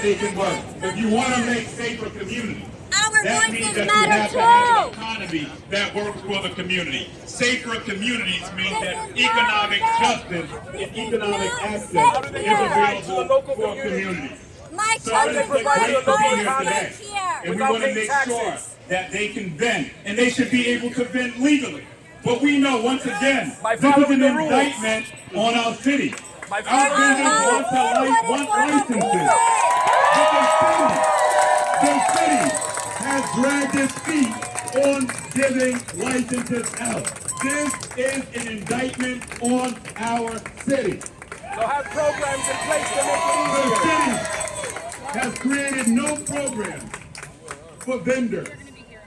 They can work. If you want to make safer communities, that means that you have to have an economy that works for the community. Safer communities means that economic justice and economic access is available for communities. So it's great to be here today. And we want to make sure that they can vent, and they should be able to vent legally. But we know, once again, this is an indictment on our city. Our vendors want licenses. The city has dragged its feet on giving licenses out. This is an indictment on our city. So have programs in place to make it easier. The city has created no program for vendors.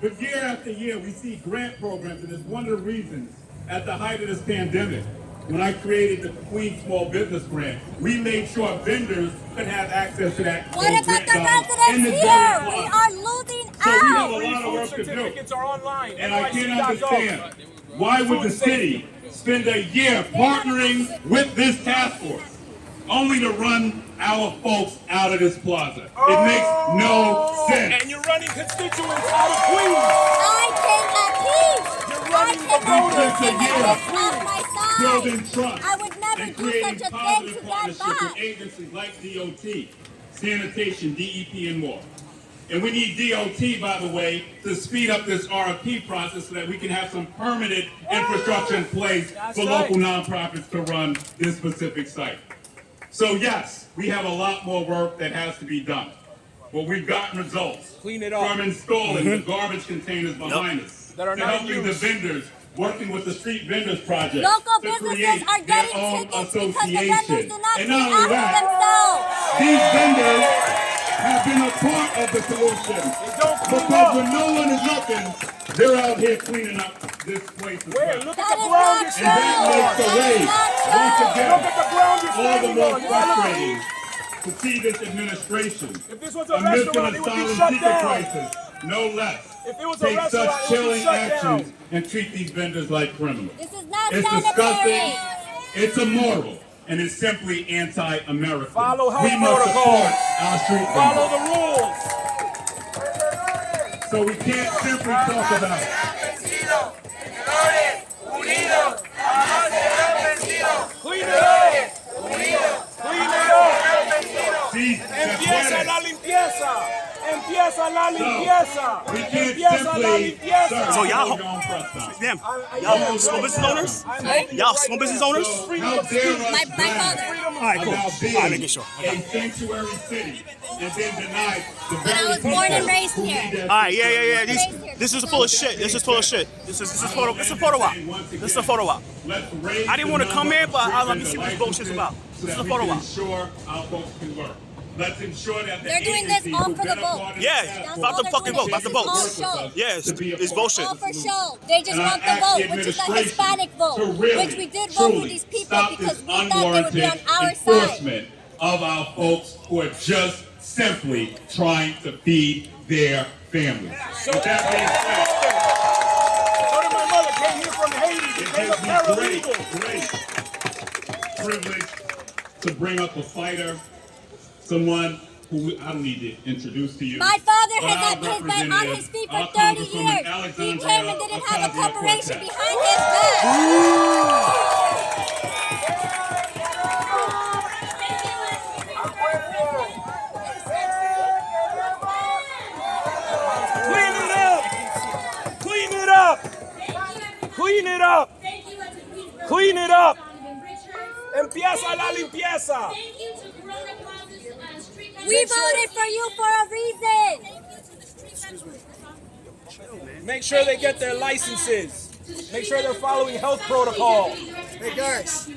But year after year, we see grant programs, and it's one of the reasons, at the height of this pandemic, when I created the Queen Small Business Grant, we made sure vendors could have access to that. What about the residents here? We are losing out. So we have a lot of work to do. Certificates are online. And I can't understand, why would the city spend a year partnering with this task force only to run our folks out of this plaza? It makes no sense. And you're running constituents out of Queens. I came at peace. You're running I voters came at my side. Building trust I would never and do creating such a thing positive to that partnerships with back. agencies like DOT, sanitation, DEP, and more. And we need DOT, by the way, to speed up this RFP process so that we can have some permanent infrastructure in place for local nonprofits to run this specific site. So yes, we have a lot more work that has to be done. But we've gotten results Clean it up. from installing the garbage containers behind us, That are to not helping the used. vendors, working with the Street Vendors Project Local to businesses create are their getting own tickets because the vendors association. do not And look not only after that, themselves. these vendors have been a part of the solution. Because when no one is looking, they're out here cleaning up this place as Where? well. Look at That the is ground not you're true. And that makes the way, once again, Look at the ground you're all the standing more on. frustrating to see this administration If this was a amidst restaurant, an it would be asylum shut seeker down. crisis, no less, If it was a take restaurant, such it would be chilling shut actions down. and treat these vendors like criminals. This is not It's sanitary. disgusting, it's immoral, and it's simply anti-American. Follow health We must protocols. support our street Follow vendors. the rules. So we can't simply talk about Clean it up. Clean it up. these Empieza la limpieza. Empieza la limpieza. we can't Empieza la simply limpieza. So y'all- your own press time. Damn, y'all small business owners? Y'all small business owners? So how dare us My brag father. All right, cool. about being All right, making sure. a sanctuary city and then deny the But I very was people born and raised who here. need that All right, yeah. security. This is full of shit. This is full of shit. This is photo. This is a photo op. This is a photo op. Let's raise I didn't the want to come number here, of but street let me see vendor what this bullshit's about. licenses This is so a that photo we can op. ensure our folks can work. Let's ensure that the They're doing this agencies all who've for the been a vote. part of Yeah, this task about the force fucking vote, about the continue to votes. work with us Yeah, to be a it's part bullshit. All for show. They just And want I the ask vote, the which is the administration Hispanic vote, to really, which we did vote for truly these people stop because this we thought they would be on unwarranted our side. enforcement of our folks who are just simply trying to feed their families. With that being said, So did my mother. Came here from Haiti. it Became a gives me paralegal. great privilege to bring up a fighter, someone who I don't need to introduce to you. My father but has our not been on representative, his feet our for 30 Congresswoman years. He Alexandria came and didn't have a corporation Ocasio-Cortez. behind his back. Clean it up. Clean it up. Clean it up. Clean it up. Empieza la limpieza. We voted for you for a reason. Make sure they get their licenses. Make sure they're following health protocol. Hey guys.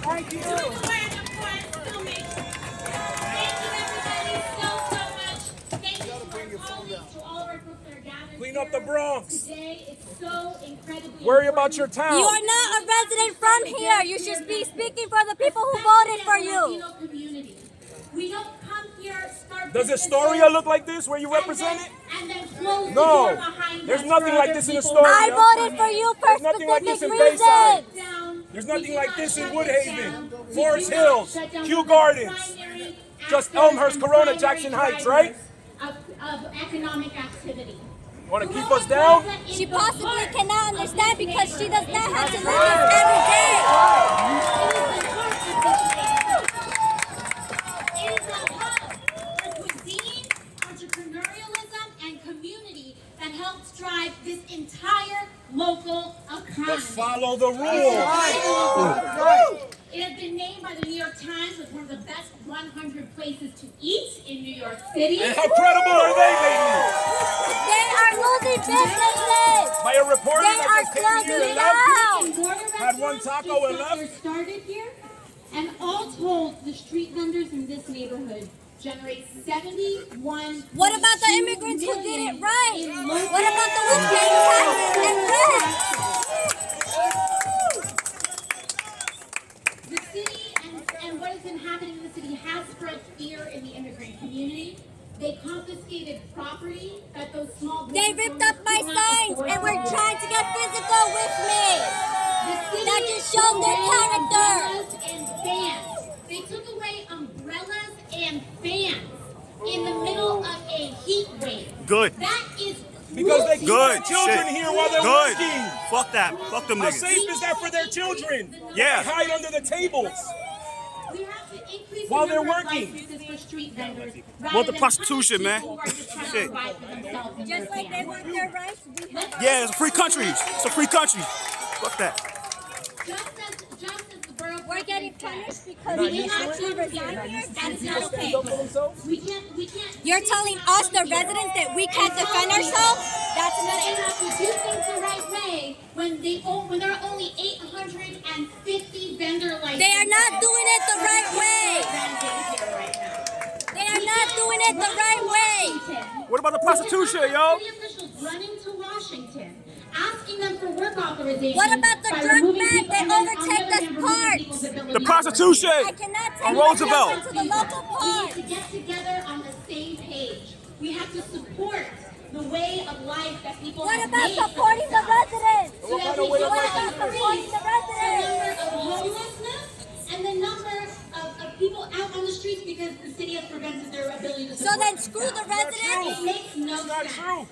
Thank you. Clean up the Bronx. Today, it's so incredibly Worry about your town. You are not a resident from here. You should be speaking for the people who voted for you. Latino community. We don't come Does Astoria look like this where you represent it? And then close No. the door behind There's us nothing for like other this in people. Astoria. I voted for you for There's nothing like specific this in Bayside. reasons. There's nothing like this in Woodhaven, Forest Hills, Kew Gardens, just Elmhurst, Corona, Jackson Heights, right? Of economic activity. Want to keep us down? She possibly cannot understand because she does not have to live this every day. It is a hub for cuisine, entrepreneurialism, and community that helps drive this entire local economy. But follow the rules. It has been named by the New York Times as one of the best 100 places to eat in New York City. And how credible are they, ladies? They are losing businesses. By a reporter They that are just came here closing and down. left? Had one taco and left? Started here, and all told, the street vendors in this neighborhood generate 71. What about the immigrants who did it right? What about the ones paying taxes and rent? The city and what has been happening in the city has spread fear in the immigrant community. They confiscated property that those small They business ripped up owners my could not signs afford and were to trying to get physical with me. That just shows their character. Umbrellas and fans. They took away umbrellas and fans in the middle of a heat wave. Good. That is Because they keep Good. their children Shit. here while they're Good. working. Fuck that. Fuck them How niggas. safe is that for their children? Yeah. They hide under the tables. We have to increase While the they're number of working. licenses for street vendors Want the rather than prostitution, punish man. people who are just trying to Shit. provide for themselves and Just their like they families. want their rights, we have ours. Yeah, it's a free country. It's a free country. Fuck that. Just as the borough We're getting president punished said, because we we cannot actually live resign here. here. That is People not okay. stand up for themselves? We can't. You're telling us, the residents, that we can't defend ourselves? That's That they insane. have to do things the right way when there are only 850 vendor licenses. They are not doing it the right way. They are not doing it the right way. What about the prostitution, yo? City officials running to Washington, asking them for work authorization. What about the by drug removing men people that and then on overtake other the hand, removing parks? people's ability The to prostitution. I cannot take On my Roosevelt. children to the local We park. need to get together on the same page. We have to support the way of life that people What have about made. supporting the residents? So that we What can about supporting decrease the the residents? number of homelessness and the number of people out on the streets because the city has prevented their ability to So support then screw the themselves. residents? It makes no That's not sense. true.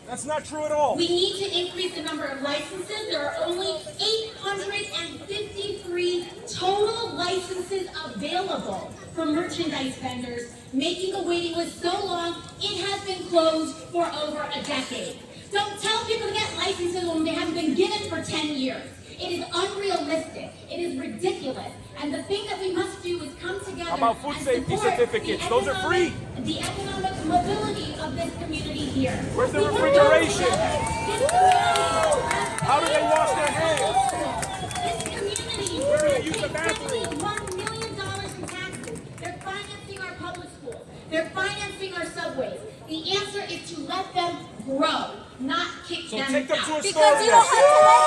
That's not true at all. We need to increase the number of licenses. There are only 853 total licenses available for merchandise vendors, making the waiting list so long it has been closed for over a decade. Don't tell people to get licenses when they haven't been given for 10 years. It is unrealistic. It is ridiculous. And the thing that we must do is come together. How about food and safety support certificates? the Those are free. The economic mobility of this community here. Where's the We can do refrigeration? this community. How do they wash their hands? This community Where do they has use the paid bathroom? $1 million in taxes. They're financing our public schools. They're financing our subways. The answer is to let them grow, not kick So them take them out. to a Because store. you don't have to let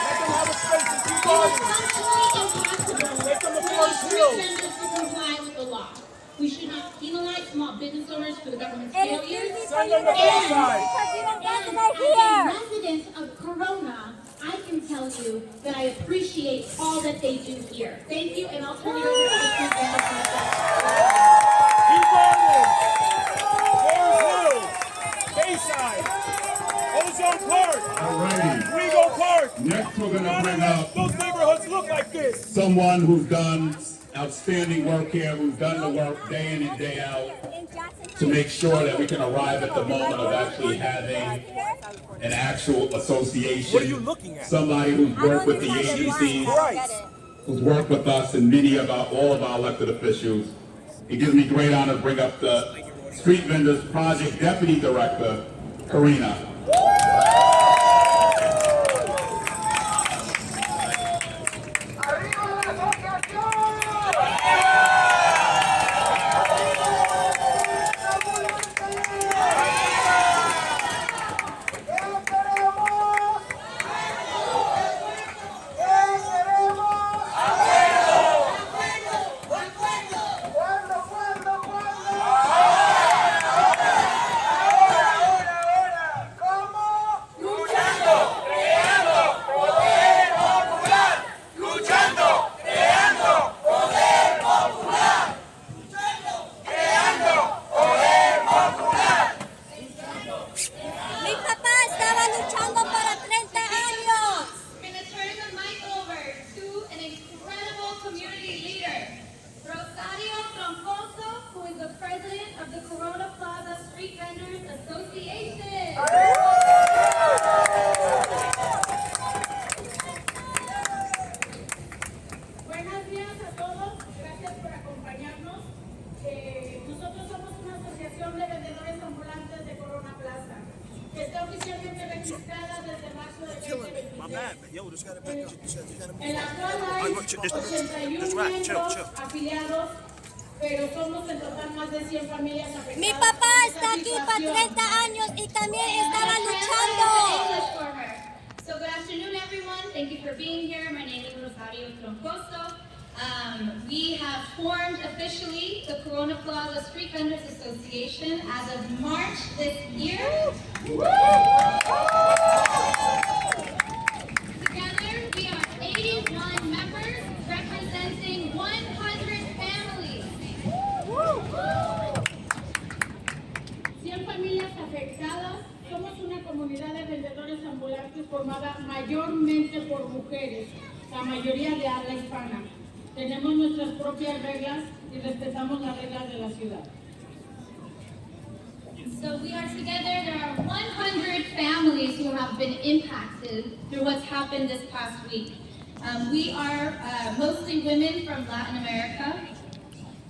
Let them have a space in Kew It is Gardens. functionally impossible Take them to for Forest street Hills. vendors to comply with the law. We should not penalize small business owners for the government's It is failures. easy for Send you them to to do Bayside. because you don't And resonate as here. a resident of Corona, I can tell you that I appreciate all that they do here. Thank you, and I'll turn it over to the street vendors myself. Kew Gardens. Forest Hills. Bayside. Ozone Park. Alrighty. Rego Park. Next, we're None gonna of bring up those neighborhoods look like this. someone who's done outstanding work here, who's done the work day in and day out to make sure that we can arrive at the moment of actually having an actual association. What are you looking at? Somebody who's worked with the agencies, who's worked with us and all of our elected officials. It gives me great honor to bring up the Street Vendors Project Deputy Director, Karina. rap. Yo, just gotta make just gotta move. En la cual hay 81 Just rap, miembros chill. afiliados, pero somos en total más de 100 familias afectadas. Mi papá está aquí para 30 años y también estaba luchando. So good afternoon, everyone. Thank you for being here. My name is Rosario Troncoso. We have formed officially the Corona Plaza Street Vendors Association as of March this year. Together, we are 81 members representing 100 families. 100 familias afectadas. Somos una comunidad de vendedores ambulantes formada mayormente por mujeres, la mayoría de habla hispana. Tenemos nuestras propias reglas y respetamos las reglas de la ciudad. So we are together. There are 100 families who have been impacted through what's happened this past week. We are mostly women from Latin America.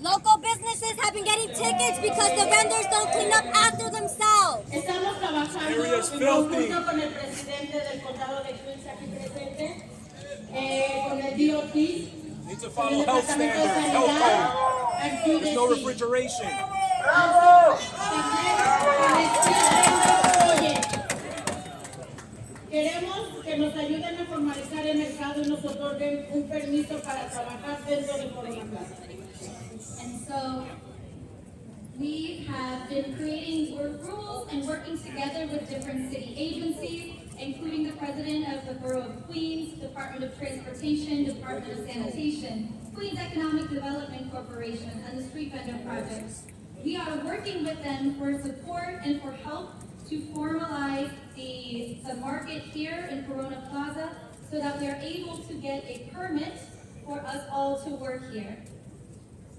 Local businesses have been getting tickets because the vendors don't clean up after themselves. Estamos trabajando Area's en filthy. conjunto con el presidente del condado de Queens aquí presente, con el DOT. Need to follow health standards, health code. There's no refrigeration. Queremos que nos ayuden a formalizar el mercado y nos otorguen un permiso para trabajar dentro de Corona Plaza. And so we have been creating rules and working together with different city agencies, including the president of the Borough of Queens, Department of Transportation, Department of Sanitation, Queens Economic Development Corporation, and the Street Vendor Project. We are working with them for support and for help to formalize the market here in Corona Plaza so that we are able to get a permit for us all to work here.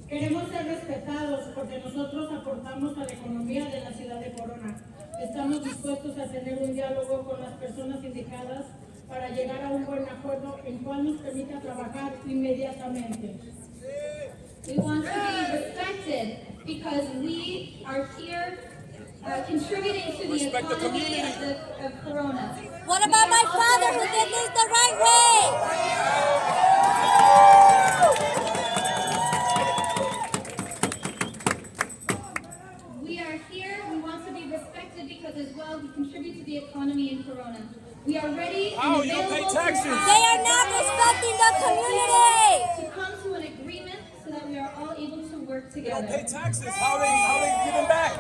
Queremos ser respetados porque nosotros aportamos a la economía de la ciudad de Corona. Estamos dispuestos a tener un diálogo con las personas indicadas para llegar a un buen acuerdo en cual nos permita trabajar inmediatamente. We want to be respected because we are here contributing to the economy of Corona. What about my father who did things the right way? We are here, we want to be respected because as well we contribute to the economy in Corona. We are ready and Oh, you don't pay available taxes. They are not respecting the community. to come to an agreement so that we are all able to work They don't pay together. taxes. How they giving back?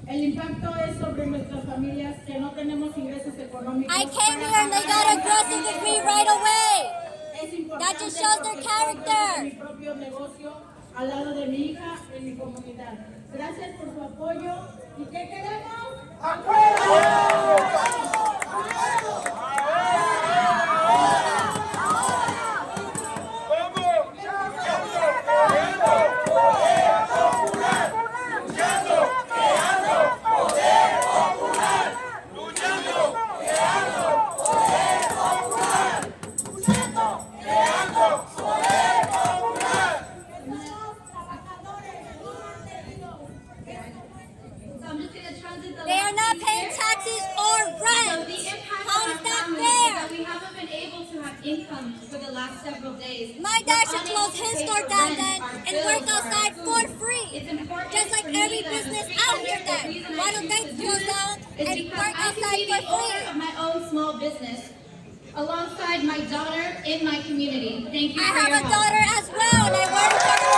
El impacto es sobre nuestras familias que no tenemos ingresos económicos. I came here and they got aggressive with me right away. Es importante That just shows their porque character. tengo mi propio negocio al lado de mi hija en mi comunidad. Gracias por su apoyo. ¿Y qué queremos? So I'm just going to transit the They are last not piece paying here. taxes or So rent. the impact How on is our that families is fair? that we haven't been able to have income for the last several days. My dad We're should unable close to his pay store for down rent, then our and work bills, our outside food. for free. It's important Just like for me every that as a business street out vendor, here the then. reason Why I don't choose they to do close this down is and because work I outside can be for the owner free? of my own small business alongside my daughter in my community. Thank you I for have your a help. daughter as well and I work for her.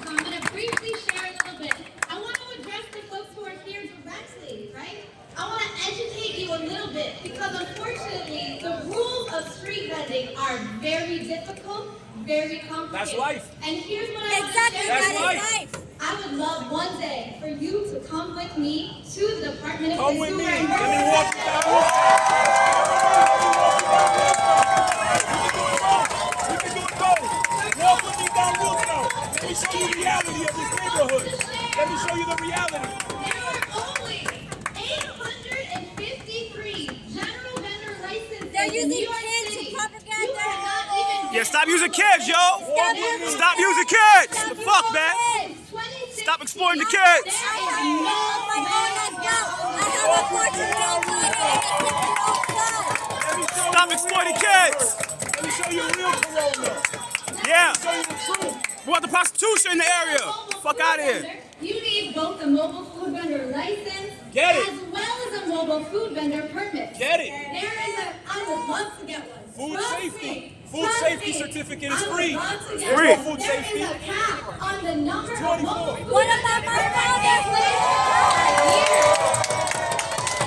So I'm going to briefly share a little bit. I want to address the folks who are here directly, right? I want to educate you a little bit because unfortunately the rules of street vending are very difficult, very complicated. That's life. And here's what I want Exactly, to share that with is you. life. I would love one day for you to come with me to the Department of Come with Consumer me. and Let me Workforce walk you down We can do it both. Walk with me down Roosevelt. Let me show you the reality of this neighborhood. Let me show you the reality. There are only 853 general vendor licenses They're in New using York kids City. to propagate You their cannot even Yeah, stop using kids, yo. Stop using kids. The fuck, man. Stop exploiting the kids. There is I have no my own as well. I have a 14-year-old daughter and a 6-year-old son. Stop exploiting kids. Let me show you real Corona. Yeah. Show you the truth. We want the prostitution in the area. Fuck out of here. You need both a mobile food vendor license Get it. as well as a mobile food vendor permit. Get it. I would love to get one. Food Trust safety. me. Food Trust safety me. certificate is I would free. love to There's get free. no one. food There safety. is a cap on the number of 24. mobile food What about my father?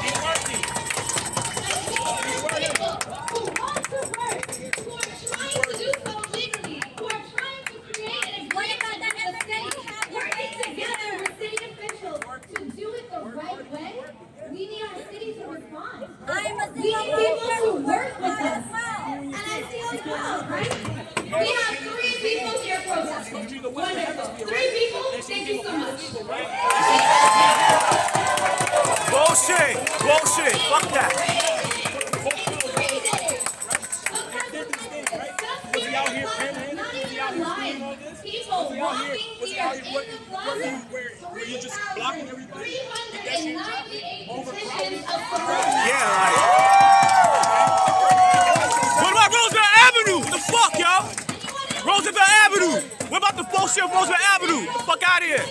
Keep working. People who want to work, who are trying to do so legally, who are trying to create an agreement with the state, working together with city officials to do it the right way. We need our city to respond. I'm a We need single people mother to work with as us. well. And I see a crowd, right? We have 3 people here protesting. Wonderful. 3 people, thank you so much. Bullshit. Bullshit. Fuck that. Was he out here panhandling? Not Was he even out here lying. doing all this? People Was he out walking here? Was he here out in here the plaza. where you just blocking everybody? 398 petitions of support. Yeah, like. What about Roosevelt Avenue? What the fuck, yo? Roosevelt Avenue. What about the bullshit of Roosevelt Avenue? Fuck out of here.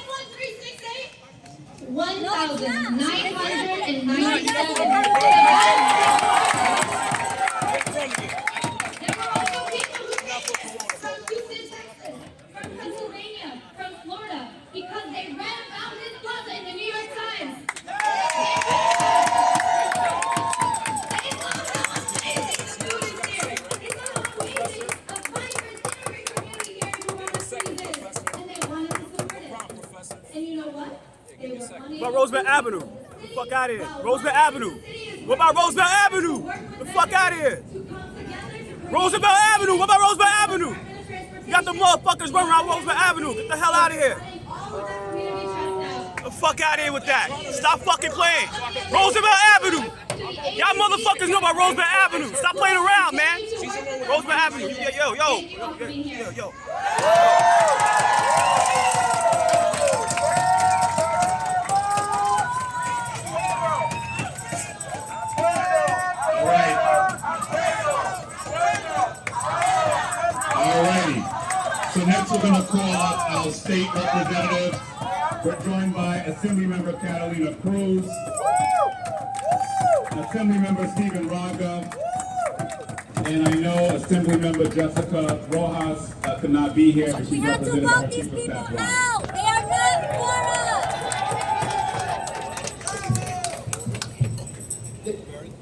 1,997. There were also people who came from Houston, Texas, from Pennsylvania, from Florida, because they read about this plaza in the New York Times. They saw how amazing the food is here. They saw how amazing a vibrant immigrant community here in Corona Springs is, and they wanted to support it. And you know what? They were unable What about Roosevelt Avenue? The fuck out of here. Roosevelt Avenue. What about Roosevelt Avenue? The fuck out of here. Roosevelt Avenue. What about Roosevelt Avenue? You got the motherfuckers running around Roosevelt Avenue. Get the hell out of here. The fuck out of here with that. Stop fucking playing. Roosevelt Avenue. Y'all motherfuckers know about Roosevelt Avenue. Stop playing around, man. Roosevelt Avenue. Yo. Alrighty. So next we're going to call up our state representatives. We're joined by Assemblymember Catalina Cruz, Assemblymember Stephen Raga, and I know Assemblymember Jessica Rojas could not be here because We she's have to representing vote our these chief of people staff. out. They are not for us.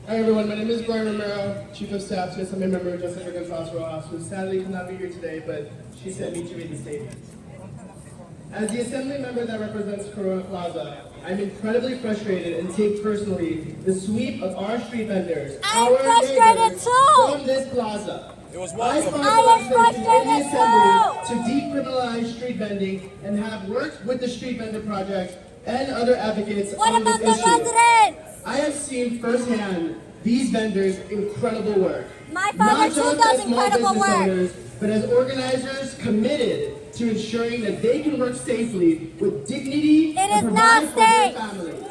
Hi everyone, my name is Brian Romero, Chief of Staff to Assemblymember Jessica Gonzalez Rojas, who sadly could not be here today, but she sent me to read the statement. As the Assembly member that represents Corona Plaza, I'm incredibly frustrated and take personally the sweep of our street vendors, I'm our frustrated neighbors, too. from this plaza. It was I welcome. sponsor I am legislation in the frustrated Assembly to decriminalize street vending and have worked with the Street Vendor Project and other advocates What on about this the issue. residents? I have seen firsthand these vendors' incredible work. My father Not too just does as small incredible business work. owners, but as organizers committed to ensuring that they can work safely with dignity It and is provide not for their safe. families.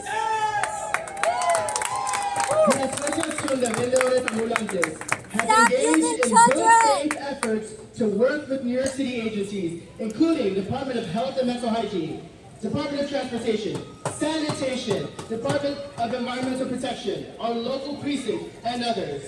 The Asociación de Vendedores Ambulantes has Stop engaged using in good children. faith efforts to work with New York City agencies, including Department of Health and Mental Hygiene, Department of Transportation, Sanitation, Department of Environmental Protection, our local precinct, and others.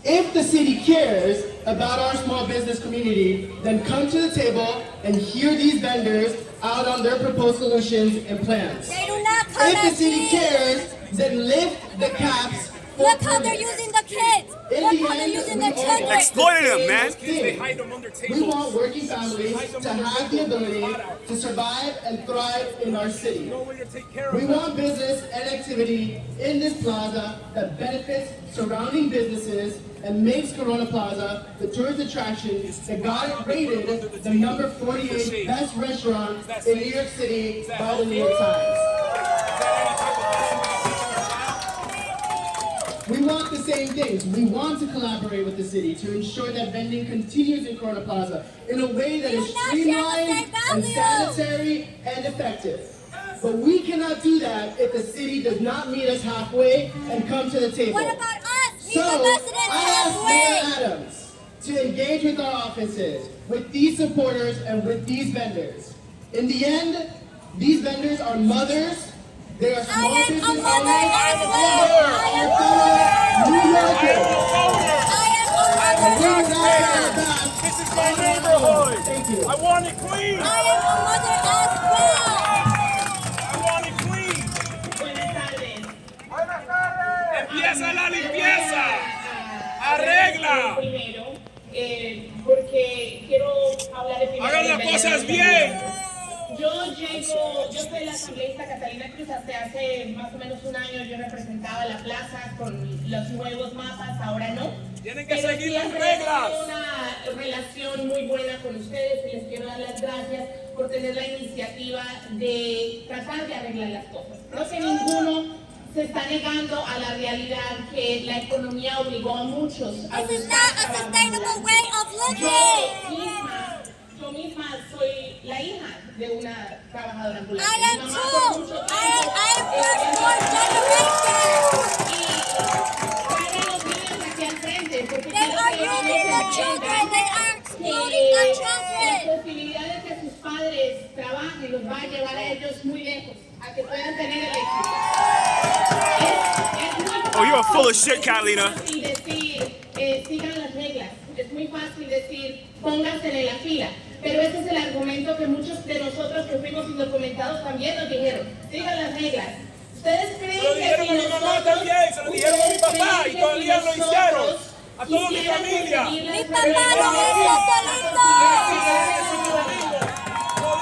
If the city cares about our small business community, then come to the table and hear these vendors out on their proposed solutions and plans. They do not come If the at city me. cares, then lift the caps. for Look how they're permits. using the kids. In Look the how they're end, using we their all children. want Exploiting them, the man. same They thing. hide them under We tables. want working families to have the ability to survive and thrive in our city. No way to take care of We them. want business and activity in this plaza that benefits surrounding businesses and makes Corona Plaza the tourist attraction that got it rated the number 48 best restaurant in New York City by the New York Times. We want the same things. We want to collaborate with the city to ensure that vending continues in Corona Plaza in a way that is Do not share the same streamlined and values. sanitary and effective. But we cannot do that if the city does not meet us halfway and come to the table. What about us? Meet So, the residents I asked Mayor halfway. Adams to engage with our offices, with these supporters, and with these vendors. In the end, these vendors are mothers, they are small I am business a owners, mother as and well. I am fellow New Yorkers. a And we mother would as ask well. our back. This is my neighborhood. Thank you. I want it clean. I am a mother as well. I want it clean. Buenas tardes. Empieza la limpieza. Arregla. Primero, porque quiero hablar de primero. Hagan las cosas bien. Yo soy la asambleísta Catalina Cruz. Hace más o menos un año yo representaba la plaza con los nuevos mapas, ahora no. Tienen que Pero seguir las siempre reglas. he tenido una relación muy buena con ustedes y les quiero dar las gracias por tener la iniciativa de tratar de arreglar las cosas. Creo que ninguno se está negando a la realidad que la economía obligó a muchos a This is buscar not a trabajo sustainable ambulante. way of living. Yo misma soy la hija de una trabajadora ambulante. I am Mi mamá por too. mucho I am tiempo, first born generation. y traigan los niños aquí al frente, porque They quiero are que ellos ruining the children. They are excluding the la children. posibilidad de que sus padres trabajen los va a llevar a ellos muy lejos, a que puedan tener el éxito. Es muy Oh, you're full of shit, Catalina. fácil decir, sigan las reglas. Es muy fácil decir, pónganse en la fila. Pero ese es el argumento que muchos de nosotros que fuimos indocumentados también nos dijeron. Sigan las reglas. ¿Ustedes creen Se lo que dijeron si a mi mamá nosotros- también, se lo dijeron a mi ustedes papá creen y que todavía si lo hicieron. nosotros A toda mi quisiéramos familia. seguir las Mi papá reglas, lo hizo solito.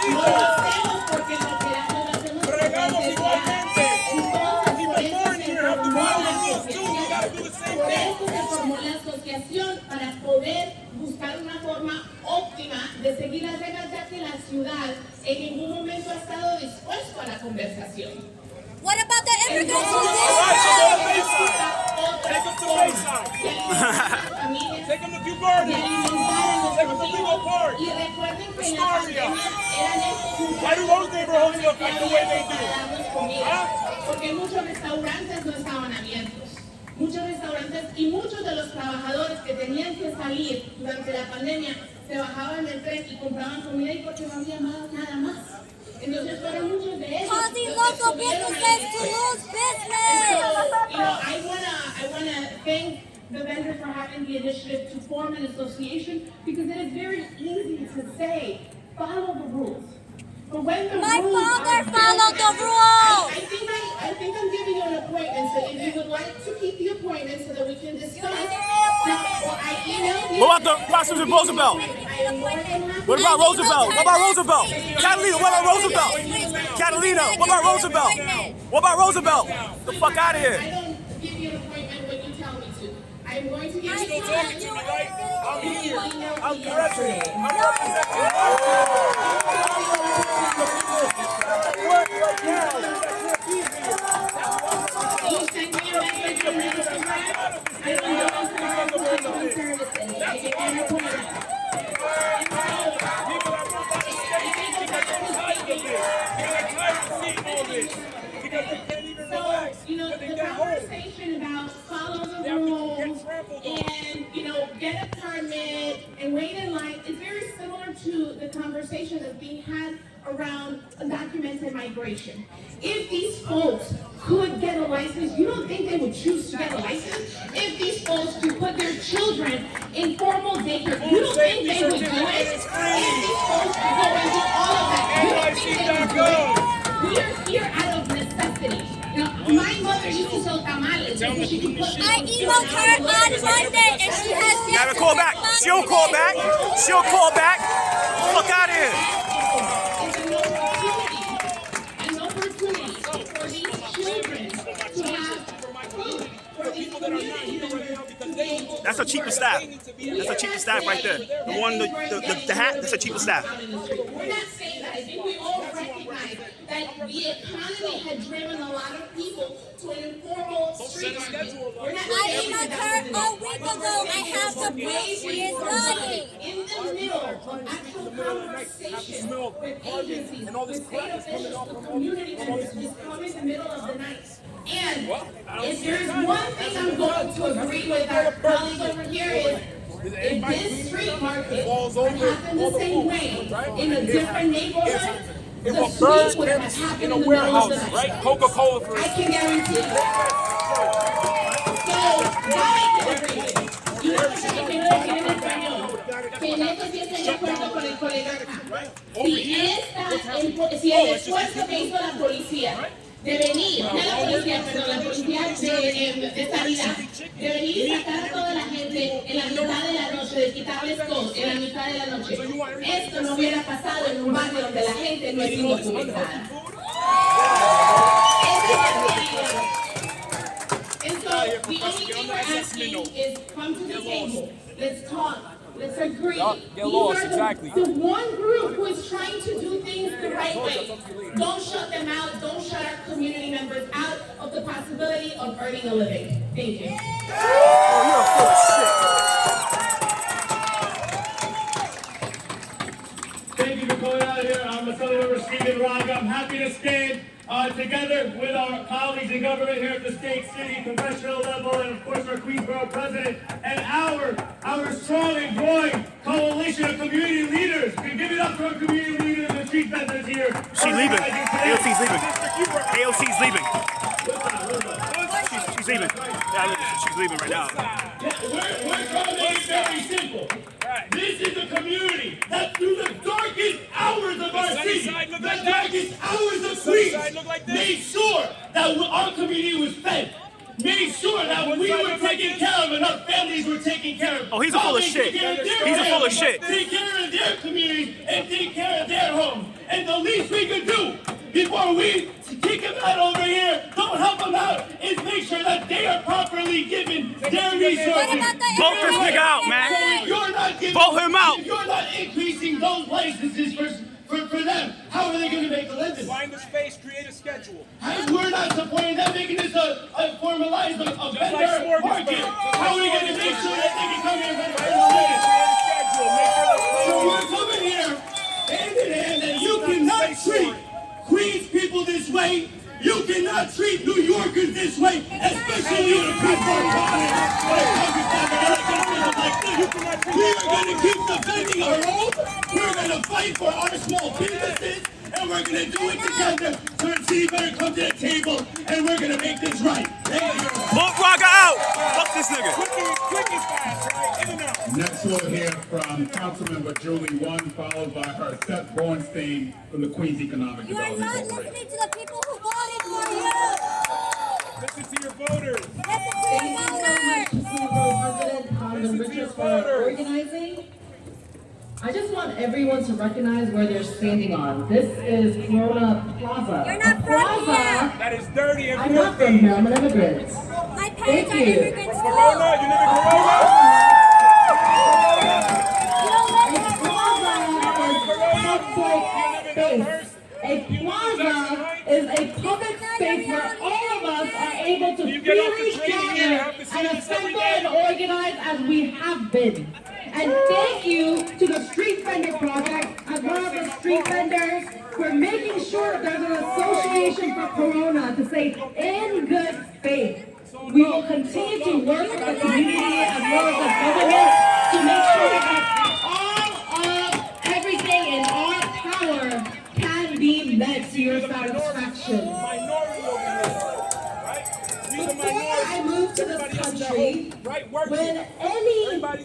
no lo hacemos porque lo queramos, lo hacemos por Bregamos necesidad. igualmente. Entonces, por People eso born se here have to formó follow la the rules too. asociación. We gotta do the same Por thing. eso se formó la asociación para poder buscar una forma óptima de seguir las reglas, ya que la ciudad en ningún momento ha estado dispuesto a la conversación. What about the immigrants who All right, so go to did Bayside. Take them to Bayside. Take them to Kew Gardens. Take them to Lego Park. Y recuerden que en la Astoria. pandemia eran estos Why do those neighborhoods look like the way they do? darnos comida, porque muchos restaurantes no estaban abiertos. Muchos restaurantes y muchos de los trabajadores que tenían que salir durante la pandemia se bajaban del tren y compraban comida y porque no había nada más. Entonces fueron muchos de ellos. causing los que local estuvieron businesses to ahí. lose So, business? I wanna thank the vendors for having the initiative to form an association because it is very easy to say, follow the rules. But when the My rules father are followed the different- rules. I think I'm giving you an appointment, so if you would like to keep the appointment so that we can discuss. You need to reappoint. Well, I emailed you. What about the process of Roosevelt? I am more than happy- What about Roosevelt? What about Roosevelt? Catalina, what about Roosevelt? Catalina, what about Roosevelt? What about Roosevelt? The fuck out of I here. don't give you an appointment when you tell me to. I'm going to give you Still talking to me, right? I'm here. I'm I'm president. I'm representing. Work right now. You sent me a message on Instagram. I don't know if it's customer services. I get an appointment. People are moved out of state because they're tired of this. They're tired of seeing all this. Because they can't even So, relax. you know, But they the get home. conversation about follow the They have to rules get trampled on. and, get a permit and wait in line is very similar to the conversation that's being had around undocumented migration. If these folks could get a license, you don't think they would choose to get a license? If these folks could put their children in formal daycare, you don't think they would do it? If these folks could go and do all of that, you don't think they would do it? We are here out of necessity. My mother used to sell tamales so she could put I emailed her on Monday and she has You yet gotta to call back. respond She'll to call me. back. She'll call back. Fuck out of here. An opportunity for these children to have food, for these community members to be able to That's a cheaper staff. That's a cheaper staff right there. The one, the hat, that's a cheaper staff. We're not saying that. I think we all recognize that the economy had driven a lot of people to an informal street market. We're not I saying emailed that her that a week ago. I have the proof. She is lying. in the middle of actual conversation have to smell carbon and all this crap that's coming off from community members just come in the middle of the night. And if there's one thing I'm going to agree with our colleagues over here is, if this street market had happened the same way in a different neighborhood, if the a bird street would have camps happened in a in the middle of warehouse, the night. right? Coca-Cola for I can guarantee you. So, why agree? Y una cosa que quiero decir en español, que en eso sí estoy de acuerdo con el colega acá. Si el esfuerzo que hizo la policía de venir, no la policía, perdón, la policía de sanidad, de venir y sacar a toda la gente en la mitad de la noche, de quitarles todo en la mitad de la noche, esto no hubiera pasado en un barrio donde la gente no es indocumentada. And so the only thing we're asking is come to the table, let's talk, let's agree. Get lost, exactly. The one group who is trying to do things the right way. Don't shut them out, don't shut our community members out of the possibility of earning a living. Thank you. Oh, you're full of shit. Thank you for coming out here. I'm Assembly Stephen Raga. I'm happy to stand together with our colleagues in government here at the state, city, congressional level, and of course our Queensborough president, and our strong and growing coalition of community leaders. We give it up for our community leaders and street vendors here. She's leaving. AOC's leaving. AOC's leaving. She's leaving. Yeah, she's leaving right now. We're trying to make it very simple. This is a community that through the darkest hours of our city, the darkest hours of Queens, made sure that our community was fed. Made sure that we were taken care of and our families were taken care of. Oh, he's a full of shit. He's a full of shit. Take care of their communities and take care of their homes. And the least we could do before we kick them out over here, don't help them out, is make sure that they are properly given their resources. Vote this nigga out, man. Vote him out. If you're not increasing those licenses for them, how are they going to make a living? Find the space, create a schedule. We're not supporting them, making this a formalized vendor market. How are we going to make sure that they can come here and So we're coming here hand in hand, and you cannot treat Queens people this way. You cannot treat New Yorkers this way, especially the people We are going to keep defending our own. We're going to fight for our small businesses, and we're going to do it together. So the city better come to the table, and we're going to make this right. Thank you. Vote Raga out. Fuck this nigga. Quick and fast, right? In and out. Next we'll hear from Councilmember Julie One, followed by her Seth Bornstein from the Queens Economic You are Development not Corporation. listening to the people who voted for you. Listen to your voters. Listen to Thank you your so much, voters. President Condon Richards, for organizing. I just want everyone to recognize where they're standing on. This is Corona Plaza. You're not from here. That is dirty and I'm not from here. I'm an immigrant. My parents Thank are you. immigrants too. Corona, you live in Corona? You don't live in A plaza is a public space where all of us are able to freely gather and assemble and organize as we have been. And thank you to the Street Vendor Project, as well as the street vendors, for making sure that there's an association for Corona to say, in good faith. We will continue to work with the community as well as the government to make sure that all of everything in our power can be met to your satisfaction. Minority over here, right? We the Before minority. I moved to this country, when anybody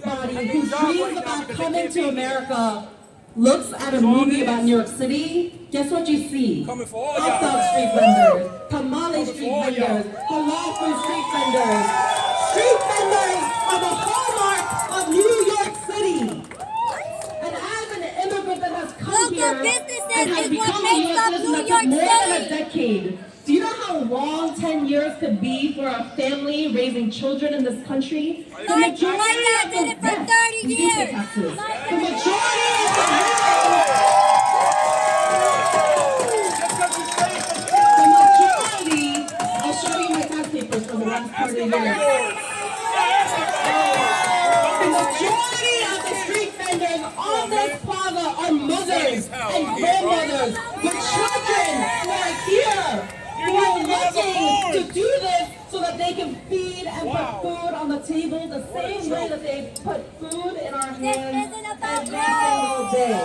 who dreams about coming to America looks at a movie about New York City, guess what you see? Coming for all Hot y'all. dog street vendors, tamale street vendors, halal food street vendors. Street vendors are the hallmark of New York City. And as an immigrant that has come Local here businesses and has is what become a makes U.S. up citizen New for York more than a City. decade, do you know how long 10 years could be for a family raising children in this country? The My majority dad of did the it for yes, 30 we do pay years. taxes. My The majority of I'll show you my tax papers for the last part of the year. The majority of the street vendors on this plaza Plaza are mothers and grandmothers with children who are here, who are looking to do this so that they can feed and put food on the table the same way that they put food in our hands every single day.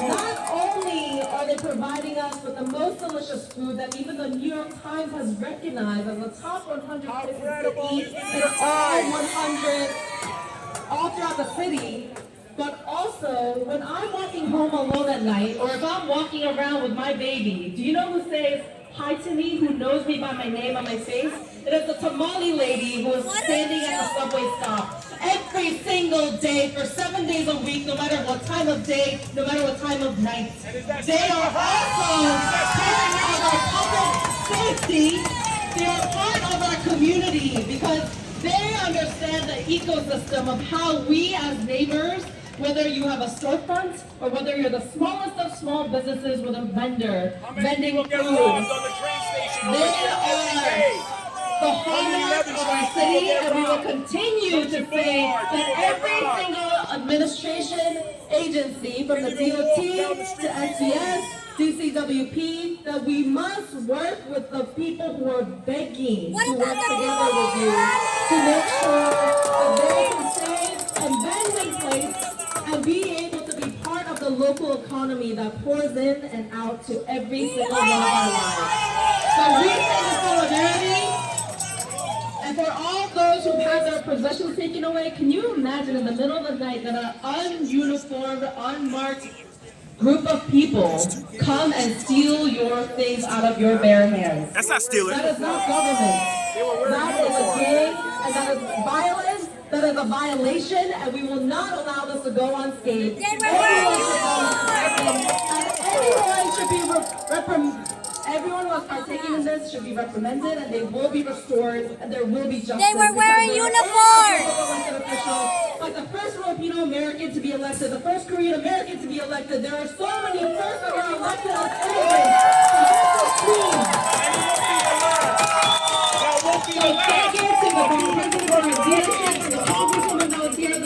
Not only are they providing us with the most delicious food that even the New York Times has recognized as the top 100 places to eat in all 100 all throughout the city, but also when I'm walking home alone at night, or if I'm walking around with my baby, do you know who says hi to me, who knows me by my name on my face? It is the tamale lady who is standing at the subway stop every single day for 7 days a week, no matter what time of day, no matter what time of night. They are also part of our public safety. They are part of our community because they understand the ecosystem of how we as neighbors, whether you have a storefront or whether you're the smallest of small businesses with a vendor vending food, they are the hallmark of our city, and we will continue to say that every single administration agency, from the DOT to SDS, DCWP, that we must work with the people who are begging to work together with you to make sure that they can stay and vend in place and be able to be part of the local economy that pours in and out to every single one of our lives. So we stand in solidarity. And for all those who had their possessions taken away, can you imagine in the middle of the night that an ununiformed, unmarked group of people come and steal your things out of your bare hands? That's not stealing. That is not government. That is a gang, and that is violence. That is a violation, and we will not allow this to go unscathed. Everyone who was partaking in this should be reprimanded, and they will be restored, and there will be justice. They were wearing uniforms. Like the first Filipino American to be elected, the first Korean American to be elected. There are so many firsts that were elected as immigrants. So thank you to the president for his leadership, and the congresswoman that was here,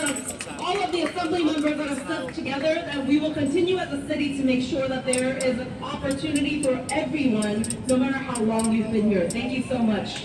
all of the assembly members that have stood together, and we will continue as a city to make sure that there is an opportunity for everyone, no matter how long we've been here. Thank you so much.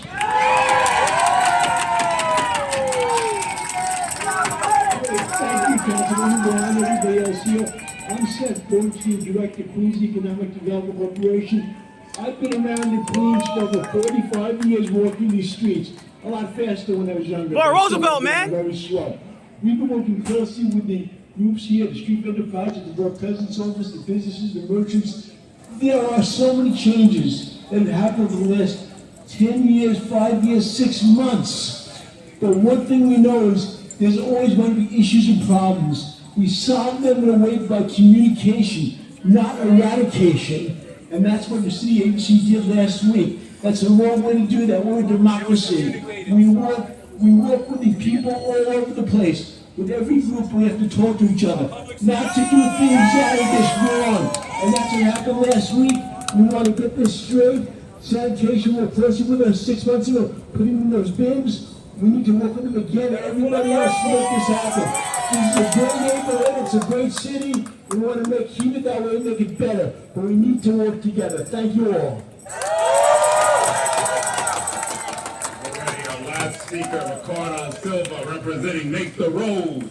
Thank you, Councilwoman. Going on everybody else here. I'm Seth Bernstein, Director of Queens Economic Development Corporation. I've been around in Queens for over 45 years walking these streets. A lot faster when I was younger. Boy, Roosevelt, man! Very slow. We've been working closely with the groups here, the Street Vendor Project, the Borough President's Office, the businesses, the merchants. There are so many changes that have happened over the last 10 years, 5 years, 6 months. But one thing we know is there's always going to be issues and problems. We solve them in a way by communication, not eradication. And that's what the city agency did last week. That's the wrong way to do that. We're a democracy. We work with the people all over the place. With every group, we have to talk to each other, not to do things that are just wrong. And that's what happened last week. We want to get this straight. Sanitation worked closely with us 6 months ago, putting in those bins. We need to work with them again, everybody else, to make this happen. This is a great neighborhood, it's a great city. We want to keep it that way and make it better. But we need to work together. Thank you all. Alrighty, our last speaker, Ricardo Silva, representing Make the Road.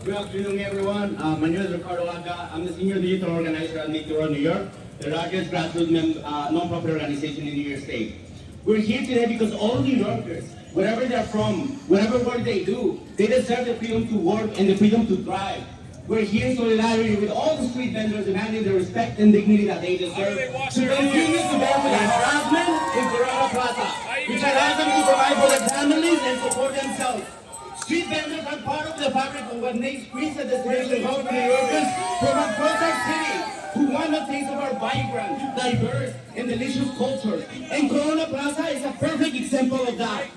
Good afternoon, everyone. My name is Ricardo Aga. I'm the Senior Digital Organizer at Make the Road New York, the largest grassroots non-profit organization in New York State. We're here today because all New Yorkers, wherever they're from, whatever work they do, they deserve the freedom to work and the freedom to thrive. We're here in solidarity with all the street vendors demanding the respect and dignity that they deserve to continue to bear with the harassment in Plaza, which allows them to provide for their families and support themselves. Street vendors are part of the fabric of what makes Queens a destination home for New Yorkers from across our city who want a taste of our vibrant, diverse, and delicious culture. And Corona Plaza is a perfect example of that.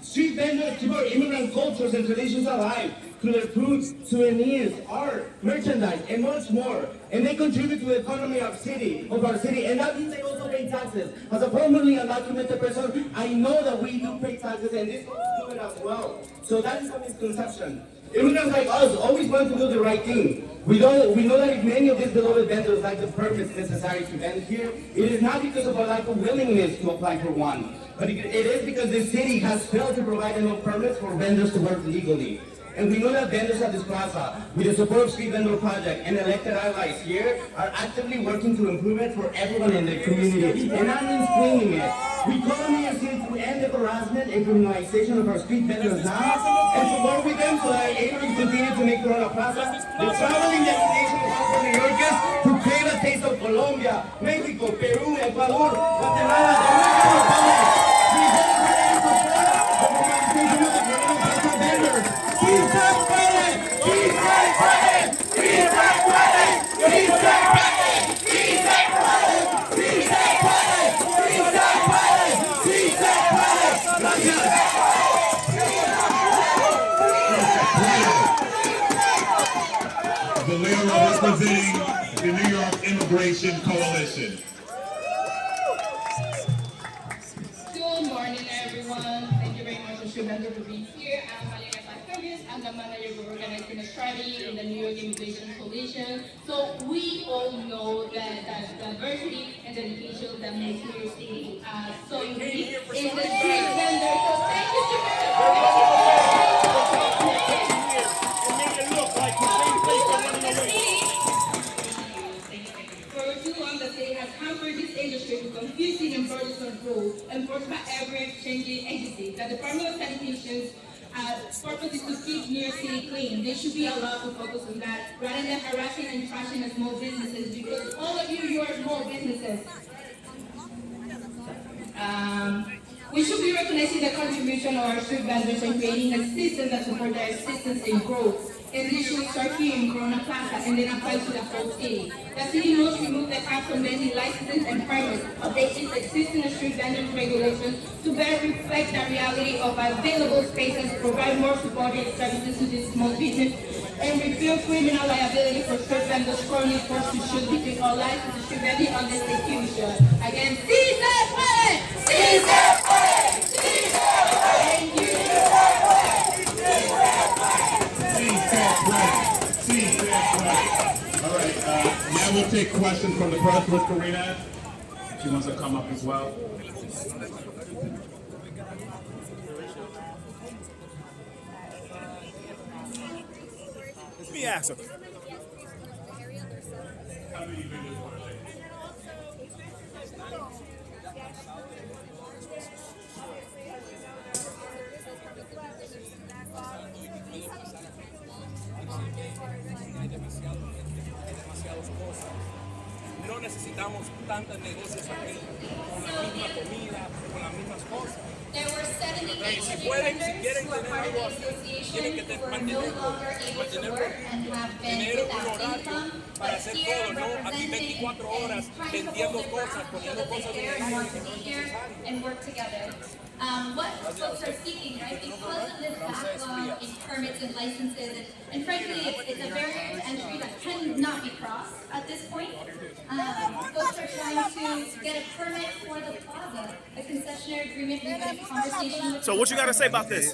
Street vendors keep our immigrant cultures and traditions alive through their food, souvenirs, art, merchandise, and much more. And they contribute to the economy of our city, and that means they also pay taxes. As a formerly undocumented person, I know that we do pay taxes, and this goes to employment as well. So that is a misconception. Immigrants like us always want to do the right thing. We know that if many of these beloved vendors lack the permits necessary to vend here, it is not because of a lack of willingness to apply for one, but it is because the city has failed to provide enough permits for vendors to work legally. And we know that vendors at this plaza, with the support of Street Vendor Project and elected allies here, are actively working to improve it for everyone in the community. And I'm explaining it. We call on the city to end the harassment and criminalization of our street vendors now, and to work with them so that they're able to continue to make Corona Plaza the traveling destination of all New Yorkers who crave a taste of Colombia, Mexico, Peru, Ecuador, Guatemala, Dominican Republic. We hope for them to support the criminalization of the Corona Plaza vendors. Valera representing the New York Immigration Coalition. Good morning, everyone. Thank you very much, Mr. Vendor, for being here. I'm Valera Pastorius. I'm the manager for organizing a strategy in the New York Immigration Coalition. So we all know that diversity and dedication that makes New York City so unique is the street vendor. So thank you so much. For too long, the city has hampered this industry with confusing and burdensome rules enforced by every changing agency. The Department of Sanitation's purpose is to keep New York City clean. They should be allowed to focus on that rather than harassing and trashing small businesses, because all of you are small businesses. We should be recognizing the contribution of our street vendors and creating a system that supports their existence and growth. And this should start here in Corona Plaza and then apply to the whole city. The city must remove the cap from vending licenses and permits, update its existing street vendors regulations to better reflect the reality of available spaces, provide more supportive services to this small business, and repeal criminal liability for street vendors currently forced to choose between all licenses street vending under state future. Again, sí se puede! Sí se puede! Sí se puede! Thank you. All right, now we'll take questions from the press with Karina. She wants to come up as well. Let me ask her. No necesitamos tantos negocios aquí con la misma comida, con las mismas cosas. Y si pueden, si quieren tener algo así, tienen que mantenerlo tener un horario para hacer todo, no aquí 24 horas vendiendo cosas, poniendo cosas en el aire que no es necesario. What folks are seeking, right? Because of this backlog in permits and licenses, and frankly, it's a barrier to entry that cannot be crossed at this point. Folks are trying to get a permit for the plaza, a concessionary agreement, and a conversation with. So what you got to say about this?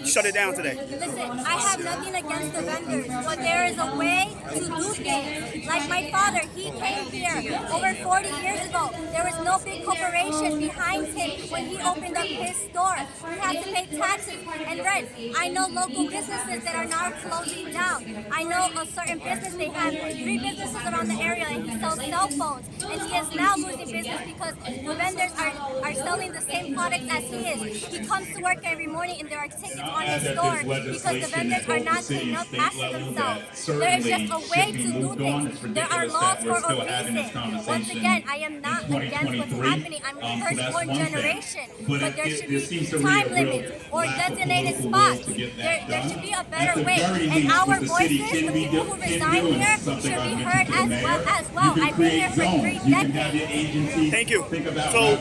Shut it down today. Listen, I have nothing against the vendors, but there is a way to do things. Like my father, he came here over 40 years ago. There was no big corporation behind him when he opened up his store. He had to pay taxes and rent. I know local businesses that are now closing down. I know a certain business, they have 3 businesses around the area and he sells cell phones. And he is now losing business because the vendors are selling the same products as he is. He comes to work every morning and there are tickets on his store because the vendors are not cleaning up after themselves. There is just a way to do things. There are laws for a reason. Once again, I am not against what's happening. I'm the first-born generation. But there should be time limits or designated spots. There should be a better way. And our voices, the people who reside here, should be heard as well. I've been here for 3 decades. Thank you. So,